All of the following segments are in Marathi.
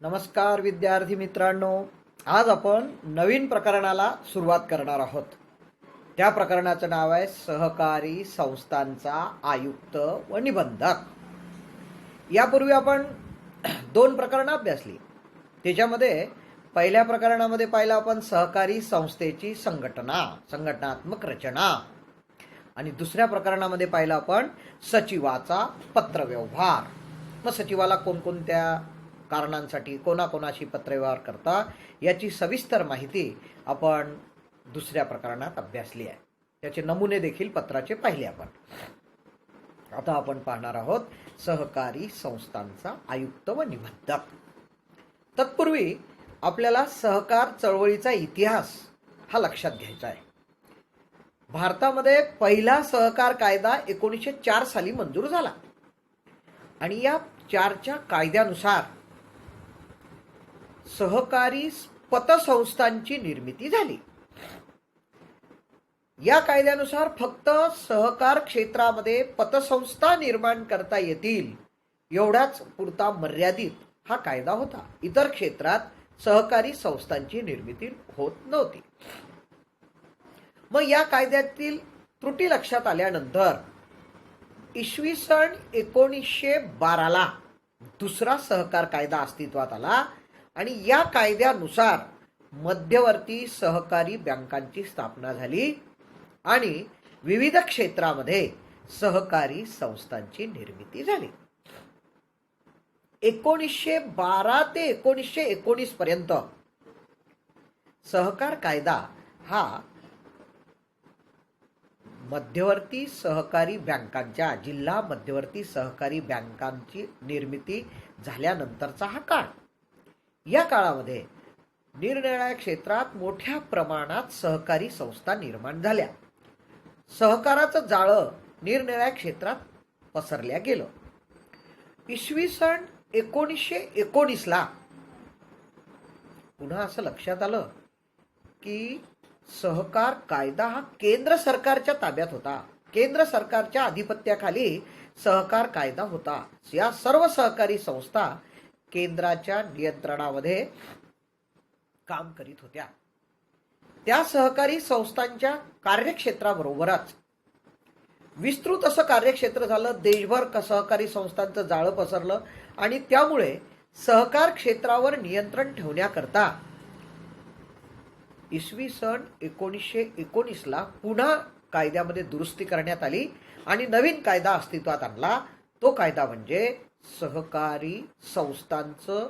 नमस्कार विद्यार्थी मित्रांनो, आज आपण नवीन प्रकरणाला सुरुवात करणार आहोत. त्या प्रकरणाचं नाव आहे सहकारी संस्थांचा आयुक्त व निबंधक. यापूर्वी आपण दोन प्रकरणं अभ्यासली. त्याच्यामध्ये पहिल्या प्रकरणामध्ये पाहिलं आपण सहकारी संस्थेची संघटनात्मक रचना, आणि दुसऱ्या प्रकरणामध्ये पाहिलं आपण सचिवाचा पत्रव्यवहार. मग सचिवाला कोणकोणत्या कारणांसाठी कोणाकोणाशी पत्रव्यवहार करता याची सविस्तर माहिती आपण दुसऱ्या प्रकरणात अभ्यासली आहे. त्याचे नमुने देखील पत्राचे पाहिले आपण. आता आपण पाहणार आहोत सहकारी संस्थांचा आयुक्त व निबंधक. तत्पूर्वी आपल्याला सहकार चळवळीचा इतिहास हा लक्षात घ्यायचा आहे. भारतामध्ये पहिला सहकार कायदा 1904 साली मंजूर झाला आणि या 4च्या कायद्यानुसार सहकारी पतसंस्थांची निर्मिती झाली. या कायद्यानुसार फक्त सहकार क्षेत्रामध्ये पतसंस्था निर्माण करता येतील एवढाच पुरता मर्यादित हा कायदा होता. इतर क्षेत्रात सहकारी संस्थांची निर्मिती होत नव्हती. मग या कायद्यातील त्रुटी लक्षात आल्यानंतर इसवी सन 1912ला दुसरा सहकार कायदा अस्तित्वात आला आणि या कायद्यानुसार मध्यवर्ती सहकारी बँकांची स्थापना झाली आणि विविध क्षेत्रामध्ये सहकारी संस्थांची निर्मिती झाली. 1912 ते 1919 पर्यंत सहकार कायदा हा मध्यवर्ती सहकारी बँकांच्या जिल्हा मध्यवर्ती सहकारी बँकांची निर्मिती झाल्यानंतरचा हा काळ. या काळामध्ये निरनिराळ्या क्षेत्रात मोठ्या प्रमाणात सहकारी संस्था निर्माण झाल्या. सहकाराचं जाळं निरनिराळ्या क्षेत्रात पसरल्या गेलं. इसवी सन 1919ला पुन्हा असं लक्षात आलं की सहकार कायदा हा केंद्र सरकारच्या ताब्यात होता. केंद्र सरकारच्या अधिपत्याखाली सहकार कायदा होता. या सर्व सहकारी संस्था केंद्राच्या नियंत्रणामध्ये काम करीत होत्या. त्या सहकारी संस्थांच्या कार्यक्षेत्राबरोबरच विस्तृत असं कार्यक्षेत्र झालं. देशभर सहकारी संस्थांचं जाळं पसरलं आणि त्यामुळे सहकार क्षेत्रावर नियंत्रण ठेवण्याकरता इसवी सन 1919ला पुन्हा कायद्यामध्ये दुरुस्ती करण्यात आली आणि नवीन कायदा अस्तित्वात आणला. तो कायदा म्हणजे सहकारी संस्थांचं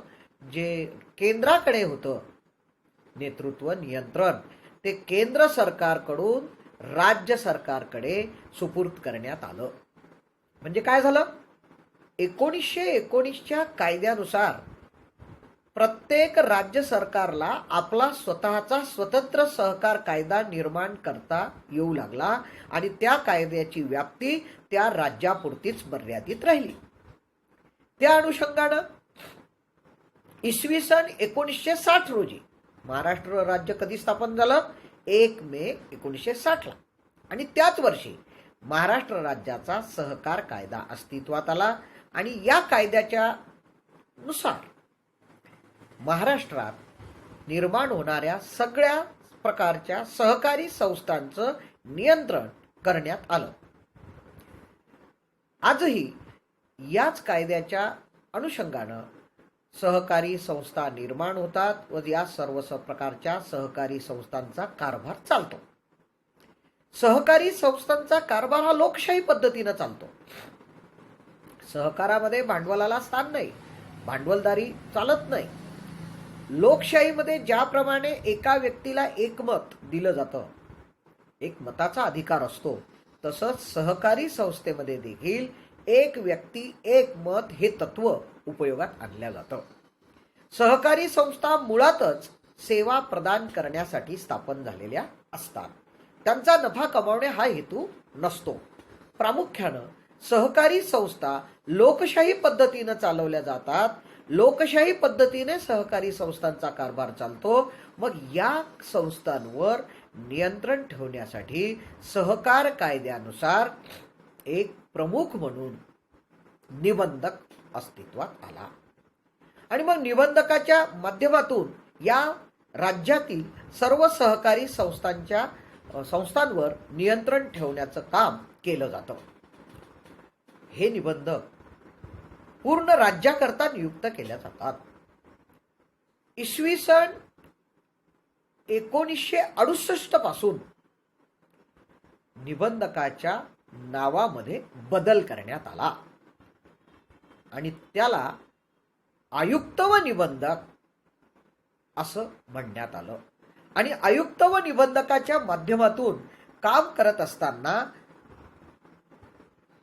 जे केंद्राकडे होतं नेतृत्व नियंत्रण, ते केंद्र सरकारकडून राज्य सरकारकडे सुपूर्द करण्यात आलं. म्हणजे काय झालं, 1919च्या कायद्यानुसार प्रत्येक राज्य सरकारला आपला स्वतःचा स्वतंत्र सहकार कायदा निर्माण करता येऊ लागला आणि त्या कायद्याची व्याप्ती त्या राज्यापुरतीच मर्यादित राहिली. त्या अनुषंगानं इसवी सन 1960 रोजी महाराष्ट्र राज्य कधी स्थापन झालं, 1 मे 1960ला, आणि त्याच वर्षी महाराष्ट्र राज्याचा सहकार कायदा अस्तित्वात आला आणि या कायद्याच्या नुसार महाराष्ट्रात निर्माण होणाऱ्या सगळ्या प्रकारच्या सहकारी संस्थांचं नियंत्रण करण्यात आलं. आजही याच कायद्याच्या अनुषंगानं सहकारी संस्था निर्माण होतात व या सर्व प्रकारच्या सहकारी संस्थांचा कारभार चालतो. सहकारी संस्थांचा कारभार हा लोकशाही पद्धतीनं चालतो. सहकारामध्ये भांडवलाला स्थान नाही, भांडवलदारी चालत नाही. लोकशाहीमध्ये ज्याप्रमाणे एका व्यक्तीला एक मत दिलं जातं, एक मताचा अधिकार असतो, तसंच सहकारी संस्थेमध्ये देखील एक व्यक्ती एक मत हे तत्व उपयोगात आणलं जातं. सहकारी संस्था मुळातच सेवा प्रदान करण्यासाठी स्थापन झालेल्या असतात. त्यांचा नफा कमावणे हा हेतू नसतो. प्रामुख्यानं सहकारी संस्था लोकशाही पद्धतीनं चालवल्या जातात. लोकशाही पद्धतीने सहकारी संस्थांचा कारभार चालतो. मग या संस्थांवर नियंत्रण ठेवण्यासाठी सहकार कायद्यानुसार एक प्रमुख म्हणून निबंधक अस्तित्वात आला. आणि मग निबंधकाच्या माध्यमातून या राज्यातील सर्व सहकारी संस्थांवर नियंत्रण ठेवण्याचं काम केलं जातं. हे निबंधक पूर्ण राज्याकरता नियुक्त केल्या जातात. इसवी सन 1968 पासून निबंधकाच्या नावामध्ये बदल करण्यात आला आणि त्याला आयुक्त व निबंधक असं म्हणण्यात आलं. आणि आयुक्त व निबंधकाच्या माध्यमातून काम करत असताना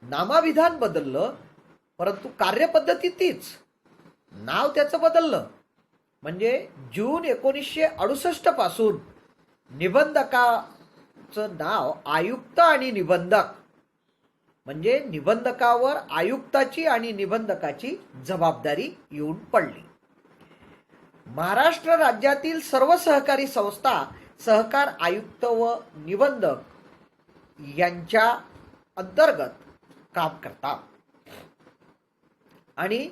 नामाविधान बदललं, परंतु कार्यपद्धती तीच, नाव त्याचं बदललं. म्हणजे जून 1968 पासून निबंधकाचं नाव आयुक्त आणि निबंधक, म्हणजे निबंधकावर आयुक्ताची आणि निबंधकाची जबाबदारी येऊन पडली. महाराष्ट्र राज्यातील सर्व सहकारी संस्था सहकार आयुक्त व निबंधक यांच्या अंतर्गत काम करतात. आणि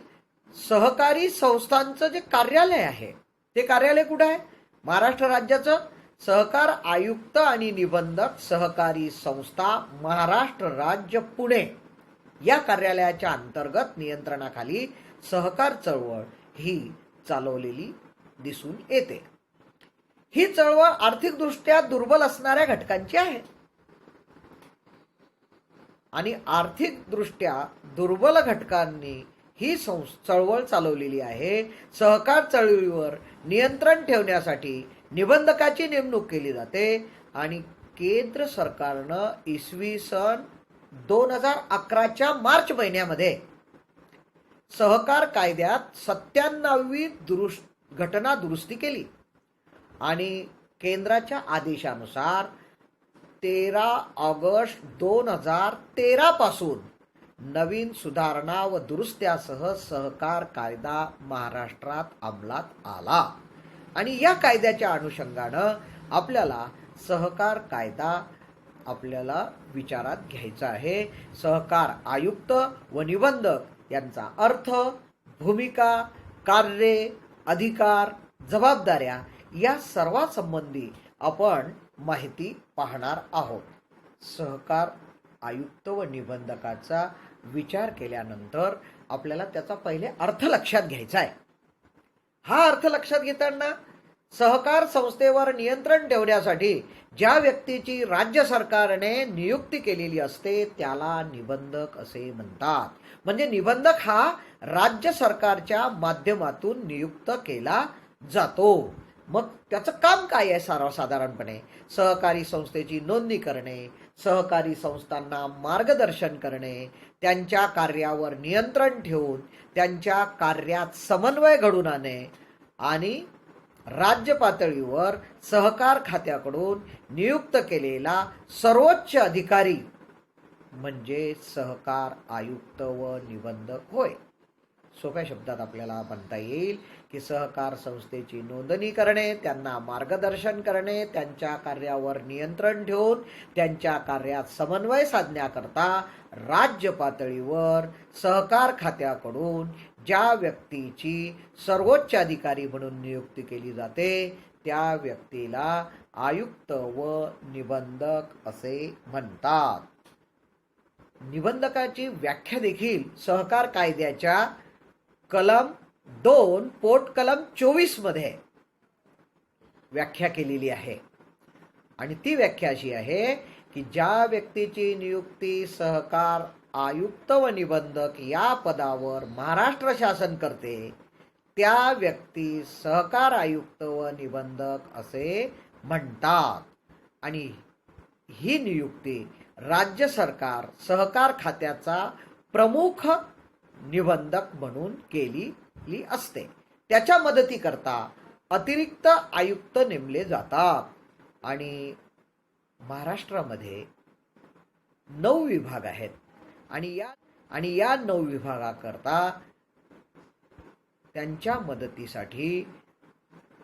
सहकारी संस्थांचं जे कार्यालय आहे ते कार्यालय कुठं आहे? महाराष्ट्र राज्याचं सहकार आयुक्त आणि निबंधक सहकारी संस्था महाराष्ट्र राज्य पुणे या कार्यालयाच्या अंतर्गत नियंत्रणाखाली सहकार चळवळ ही चालवलेली दिसून येते. ही चळवळ आर्थिकदृष्ट्या दुर्बल असणाऱ्या घटकांची आहे आणि आर्थिकदृष्ट्या दुर्बल घटकांनी ही चळवळ चालवलेली आहे. सहकार चळवळीवर नियंत्रण ठेवण्यासाठी निबंधकाची नेमणूक केली जाते आणि केंद्र सरकारनं इसवी सन 2011च्या मार्च महिन्यामध्ये सहकार कायद्यात 97वी घटना दुरुस्ती केली आणि केंद्राच्या आदेशानुसार 13 ऑगस्ट 2013 पासून नवीन सुधारणा व दुरुस्त्यासह सहकार कायदा महाराष्ट्रात अंमलात आला. आणि या कायद्याच्या अनुषंगानं आपल्याला सहकार कायदा आपल्याला विचारात घ्यायचा आहे. सहकार आयुक्त व निबंधक यांचा अर्थ, भूमिका, कार्ये, अधिकार, जबाबदाऱ्या या सर्वांसंबंधी आपण माहिती पाहणार आहोत. सहकार आयुक्त व निबंधकाचा विचार केल्यानंतर आपल्याला त्याचा पहिले अर्थ लक्षात घ्यायचा आहे. हा अर्थ लक्षात घेताना सहकार संस्थेवर नियंत्रण ठेवण्यासाठी ज्या व्यक्तीची राज्य सरकारने नियुक्ती केलेली असते त्याला निबंधक असे म्हणतात. म्हणजे निबंधक हा राज्य सरकारच्या माध्यमातून नियुक्त केला जातो. मग त्याचं काम काय आहे? सर्वसाधारणपणे सहकारी संस्थेची नोंदणी करणे, सहकारी संस्थांना मार्गदर्शन करणे, त्यांच्या कार्यावर नियंत्रण ठेवून त्यांच्या कार्यात समन्वय घडवून आणणे आणि राज्य पातळीवर सहकार खात्याकडून नियुक्त केलेला सर्वोच्च अधिकारी म्हणजे सहकार आयुक्त व निबंधक होय. सोप्या शब्दात आपल्याला म्हणता येईल की सहकार संस्थेची नोंदणी करणे, त्यांना मार्गदर्शन करणे, त्यांच्या कार्यावर नियंत्रण ठेवून त्यांच्या कार्यात समन्वय साधण्याकरता राज्य पातळीवर सहकार खात्याकडून ज्या व्यक्तीची सर्वोच्च अधिकारी म्हणून नियुक्ती केली जाते त्या व्यक्तीला आयुक्त व निबंधक असे म्हणतात. निबंधकाची व्याख्या देखील सहकार कायद्याच्या कलम 2 पोट कलम 24 मध्ये व्याख्या केलेली आहे आणि ती व्याख्या अशी आहे की ज्या व्यक्तीची नियुक्ती सहकार आयुक्त व निबंधक या पदावर महाराष्ट्र शासन करते त्या व्यक्ती सहकार आयुक्त व निबंधक असे म्हणतात. आणि ही नियुक्ती राज्य सरकार सहकार खात्याचा प्रमुख निबंधक म्हणून केलेली असते. त्याच्या मदतीकरता अतिरिक्त आयुक्त नेमले जातात. आणि महाराष्ट्रामध्ये 9 विभाग आहेत आणि या 9 विभागाकरता त्यांच्या मदतीसाठी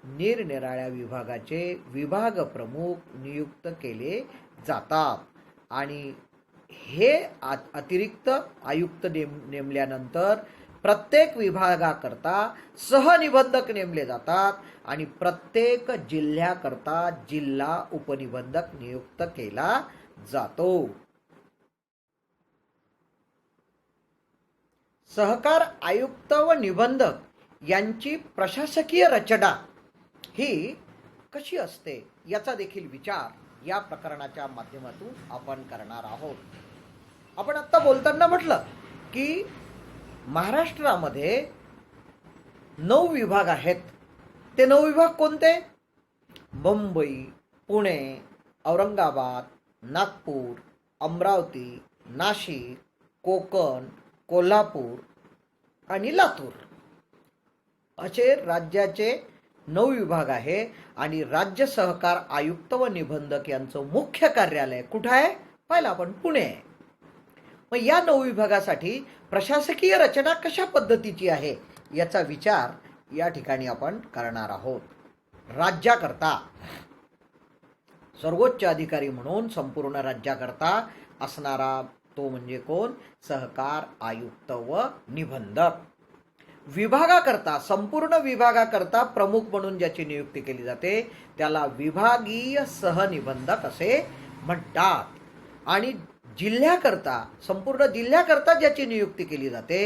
निरनिराळ्या विभागाचे विभाग प्रमुख नियुक्त केले जातात. आणि हे अतिरिक्त आयुक्त नेमल्यानंतर प्रत्येक विभागाकरता सहनिबंधक नेमले जातात आणि प्रत्येक जिल्ह्याकरता जिल्हा उपनिबंधक नियुक्त केला जातो. सहकार आयुक्त व निबंधक यांची प्रशासकीय रचना ही कशी असते याचा देखील विचार या प्रकरणाच्या माध्यमातून आपण करणार आहोत. आपण आता बोलताना म्हटलं की महाराष्ट्रामध्ये 9 विभाग आहेत. ते 9 विभाग कोणते? मुंबई, पुणे, औरंगाबाद, नागपूर, अमरावती, नाशिक, कोकण, कोल्हापूर आणि लातूर असे राज्याचे 9 विभाग आहे. आणि राज्य सहकार आयुक्त व निबंधक यांचं मुख्य कार्यालय कुठं आहे? पाहिलं आपण, पुणे आहे. मग या 9 विभागासाठी प्रशासकीय रचना कशा पद्धतीची आहे याचा विचार या ठिकाणी आपण करणार आहोत. राज्याकरता सर्वोच्च अधिकारी म्हणून संपूर्ण राज्याकरता असणारा तो म्हणजे कोण? सहकार आयुक्त व निबंधक. विभागाकरता, संपूर्ण विभागाकरता प्रमुख म्हणून ज्याची नियुक्ती केली जाते त्याला विभागीय सहनिबंधक असे म्हणतात. आणि जिल्ह्याकरता, संपूर्ण जिल्ह्याकरता ज्याची नियुक्ती केली जाते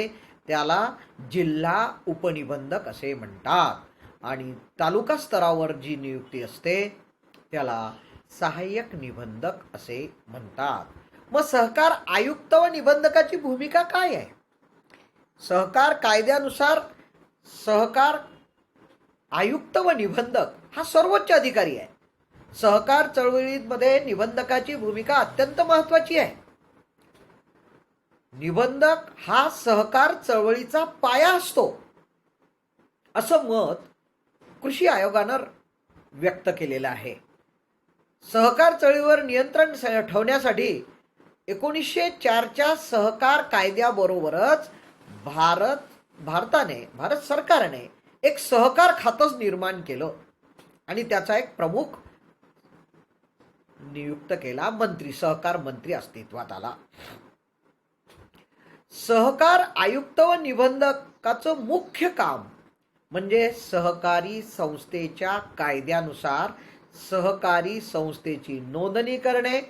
त्याला जिल्हा उपनिबंधक असे म्हणतात. आणि तालुका स्तरावर जी नियुक्ती असते त्याला सहाय्यक निबंधक असे म्हणतात. मग सहकार आयुक्त व निबंधकाची भूमिका काय आहे? सहकार कायद्यानुसार सहकार आयुक्त व निबंधक हा सर्वोच्च अधिकारी आहे. सहकार चळवळीमध्ये निबंधकाची भूमिका अत्यंत महत्त्वाची आहे. निबंधक हा सहकार चळवळीचा पाया असतो असं मत कृषी आयोगानं व्यक्त केलेलं आहे. सहकार चळवळीवर नियंत्रण ठेवण्यासाठी 1904च्या सहकार कायद्याबरोबरच भारत सरकारने एक सहकार खातंच निर्माण केलं आणि त्याचा एक प्रमुख नियुक्त केला मंत्री, सहकार मंत्री अस्तित्वात आला. सहकार आयुक्त व निबंधकाचं मुख्य काम म्हणजे सहकारी संस्थेच्या कायद्यानुसार सहकारी संस्थेची नोंदणी करणे,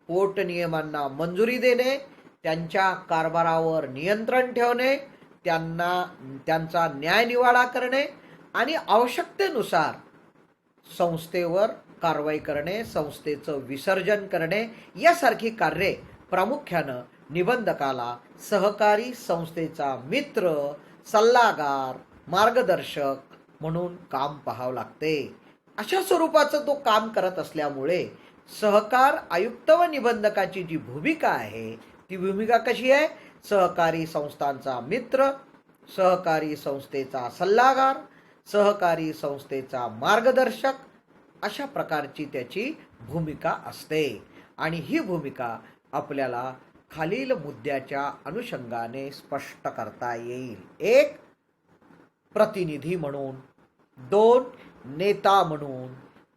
पोट नियमांना मंजुरी देणे, त्यांच्या कारभारावर नियंत्रण ठेवणे, त्यांचा न्यायनिवाडा करणे आणि आवश्यकतेनुसार संस्थेवर कारवाई करणे, संस्थेचं विसर्जन करणे यासारखी कार्ये प्रामुख्यानं निबंधकाला सहकारी संस्थेचा मित्र, सल्लागार, मार्गदर्शक म्हणून काम पाहावं लागते. अशा स्वरूपाचं तो काम करत असल्यामुळे सहकार आयुक्त व निबंधकाची जी भूमिका आहे ती भूमिका कशी आहे? सहकारी संस्थांचा मित्र, सहकारी संस्थेचा सल्लागार, सहकारी संस्थेचा मार्गदर्शक अशा प्रकारची त्याची भूमिका असते. आणि ही भूमिका आपल्याला खालील मुद्द्याच्या अनुषंगाने स्पष्ट करता येईल. 1. प्रतिनिधी म्हणून, 2. नेता म्हणून,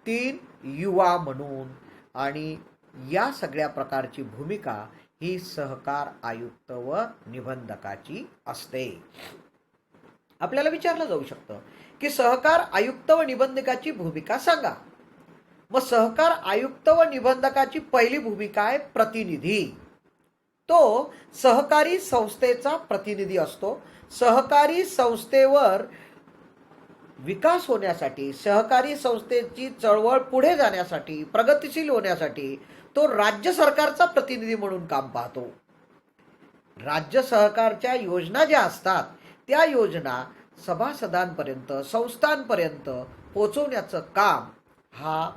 3. युवा म्हणून. आणि या सगळ्या प्रकारची भूमिका ही सहकार आयुक्त व निबंधकाची असते. आपल्याला विचारलं जाऊ शकतं की सहकार आयुक्त व निबंधकाची भूमिका सांगा. मग सहकार आयुक्त व निबंधकाची पहिली भूमिका आहे प्रतिनिधी. तो सहकारी संस्थेचा प्रतिनिधी असतो. सहकारी संस्थेवर विकास होण्यासाठी, सहकारी संस्थेची चळवळ पुढे जाण्यासाठी, प्रगतिशील होण्यासाठी तो राज्य सरकारचा प्रतिनिधी म्हणून काम पाहतो. राज्य सरकारच्या योजना ज्या असतात त्या योजना सभासदांपर्यंत, संस्थांपर्यंत पोहोचवण्याचं काम हा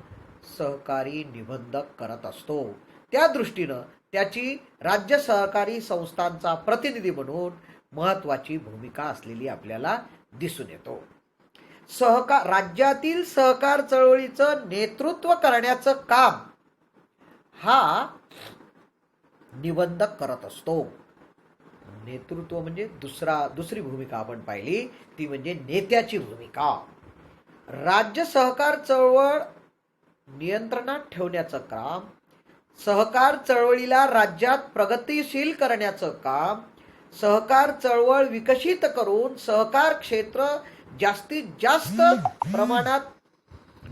सहकारी निबंधक करत असतो. त्या दृष्टीनं त्याची राज्य सहकारी संस्थांचा प्रतिनिधी म्हणून महत्त्वाची भूमिका असलेली आपल्याला दिसून येतो. राज्यातील सहकार चळवळीचं नेतृत्व करण्याचं काम हा निबंधक करत असतो. नेतृत्व म्हणजे दुसरी भूमिका आपण पाहिली ती म्हणजे नेत्याची भूमिका. राज्य सहकार चळवळ नियंत्रणात ठेवण्याचं काम, सहकार चळवळीला राज्यात प्रगतिशील करण्याचं काम, सहकार चळवळ विकसित करून सहकार क्षेत्र जास्तीत जास्त प्रमाणात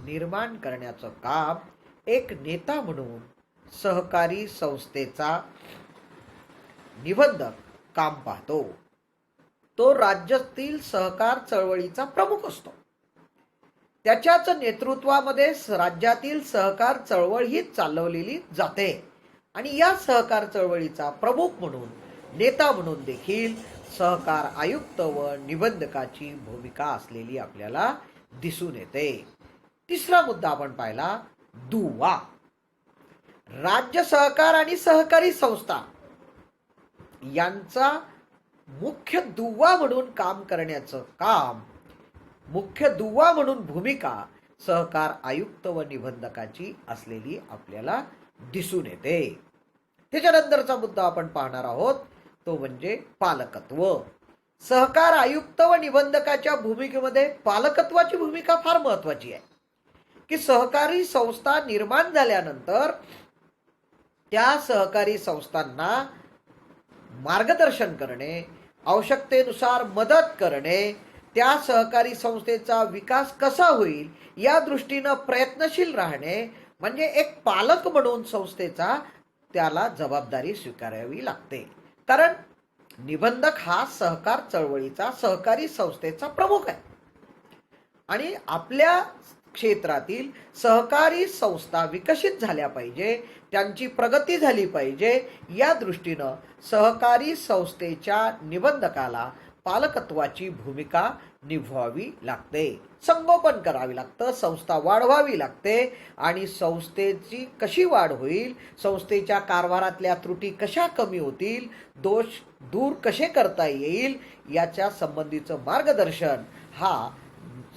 निर्माण करण्याचं काम एक नेता म्हणून सहकारी संस्थेचा निबंधक काम पाहतो. तो राज्यातील सहकार चळवळीचा प्रमुख असतो. त्याच्याच नेतृत्वामध्ये राज्यातील सहकार चळवळ ही चालवलेली जाते आणि या सहकार चळवळीचा प्रमुख म्हणून, नेता म्हणून देखील सहकार आयुक्त व निबंधकाची भूमिका असलेली आपल्याला दिसून येते. तिसरा मुद्दा आपण पाहिला, दुवा. राज्य सहकार आणि सहकारी संस्था यांचा मुख्य दुवा म्हणून काम करण्याचं काम, मुख्य दुवा म्हणून भूमिका सहकार आयुक्त व निबंधकाची असलेली आपल्याला दिसून येते. त्याच्यानंतरचा मुद्दा आपण पाहणार आहोत तो म्हणजे पालकत्व. सहकार आयुक्त व निबंधकाच्या भूमिकेमध्ये पालकत्वाची भूमिका फार महत्वाची आहे की सहकारी संस्था निर्माण झाल्यानंतर त्या सहकारी संस्थांना मार्गदर्शन करणे, आवश्यकतेनुसार मदत करणे, त्या सहकारी संस्थेचा विकास कसा होईल या दृष्टीनं प्रयत्नशील राहणे, म्हणजे एक पालक म्हणून संस्थेचा त्याला जबाबदारी स्वीकारावी लागते. कारण निबंधक हा सहकार चळवळीचा, सहकारी संस्थेचा प्रमुख आहे आणि आपल्या क्षेत्रातील सहकारी संस्था विकसित झाल्या पाहिजे, त्यांची प्रगती झाली पाहिजे, या दृष्टीनं सहकारी संस्थेच्या निबंधकाला पालकत्वाची भूमिका निभवावी लागते. संगोपन करावे लागतं, संस्था वाढवावी लागते आणि संस्थेची कशी वाढ होईल, संस्थेच्या कारभारातल्या त्रुटी कशा कमी होतील, दोष दूर कसे करता येईल याच्या संबंधीचं मार्गदर्शन हा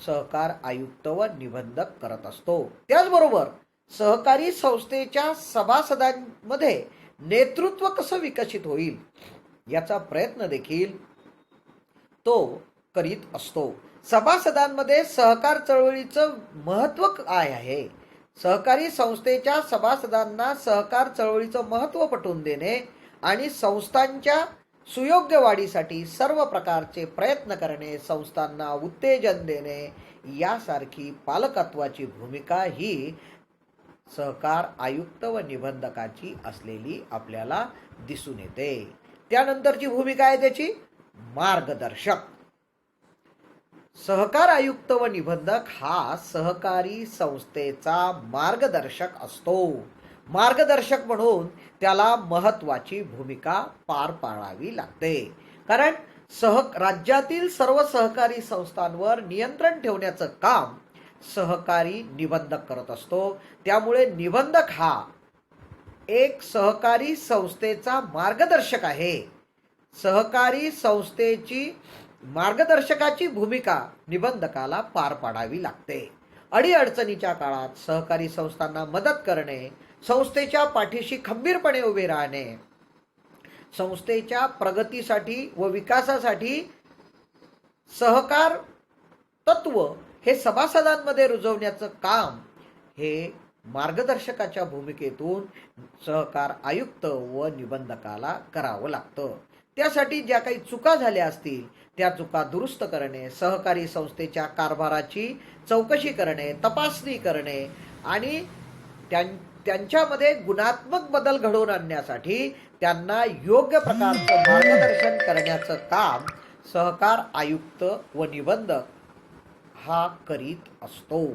सहकार आयुक्त व निबंधक करत असतो. त्याचबरोबर सहकारी संस्थेच्या सभासदांमध्ये नेतृत्व कसं विकसित होईल याचा प्रयत्न देखील तो करीत असतो. सभासदांमध्ये सहकार चळवळीचं महत्त्व काय आहे, सहकारी संस्थेच्या सभासदांना सहकार चळवळीचं महत्त्व पटवून देणे आणि संस्थांच्या सुयोग्य वाढीसाठी सर्व प्रकारचे प्रयत्न करणे, संस्थांना उत्तेजन देणे यासारखी पालकत्वाची भूमिका ही सहकार आयुक्त व निबंधकाची असलेली आपल्याला दिसून येते. त्यानंतरची भूमिका आहे त्याची मार्गदर्शक. सहकार आयुक्त व निबंधक हा सहकारी संस्थेचा मार्गदर्शक असतो. मार्गदर्शक म्हणून त्याला महत्वाची भूमिका पार पाडावी लागते. कारण राज्यातील सर्व सहकारी संस्थांवर नियंत्रण ठेवण्याचं काम सहकारी निबंधक करत असतो. त्यामुळे निबंधक हा एक सहकारी संस्थेचा मार्गदर्शक आहे. सहकारी संस्थेची मार्गदर्शकाची भूमिका निबंधकाला पार पाडावी लागते. अडीअडचणीच्या काळात सहकारी संस्थांना मदत करणे, संस्थेच्या पाठीशी खंबीरपणे उभे राहणे, संस्थेच्या प्रगतीसाठी व विकासासाठी सहकार तत्व हे सभासदांमध्ये रुजवण्याचं काम हे मार्गदर्शकाच्या भूमिकेतून सहकार आयुक्त व निबंधकाला करावं लागतं. त्यासाठी ज्या काही चुका झाल्या असतील त्या चुका दुरुस्त करणे, सहकारी संस्थेच्या कारभाराची चौकशी करणे, तपासणी करणे आणि त्यांच्यामध्ये गुणात्मक बदल घडवून आणण्यासाठी त्यांना योग्य प्रकारचं मार्गदर्शन करण्याचं काम सहकार आयुक्त व निबंधक हा करीत असतो.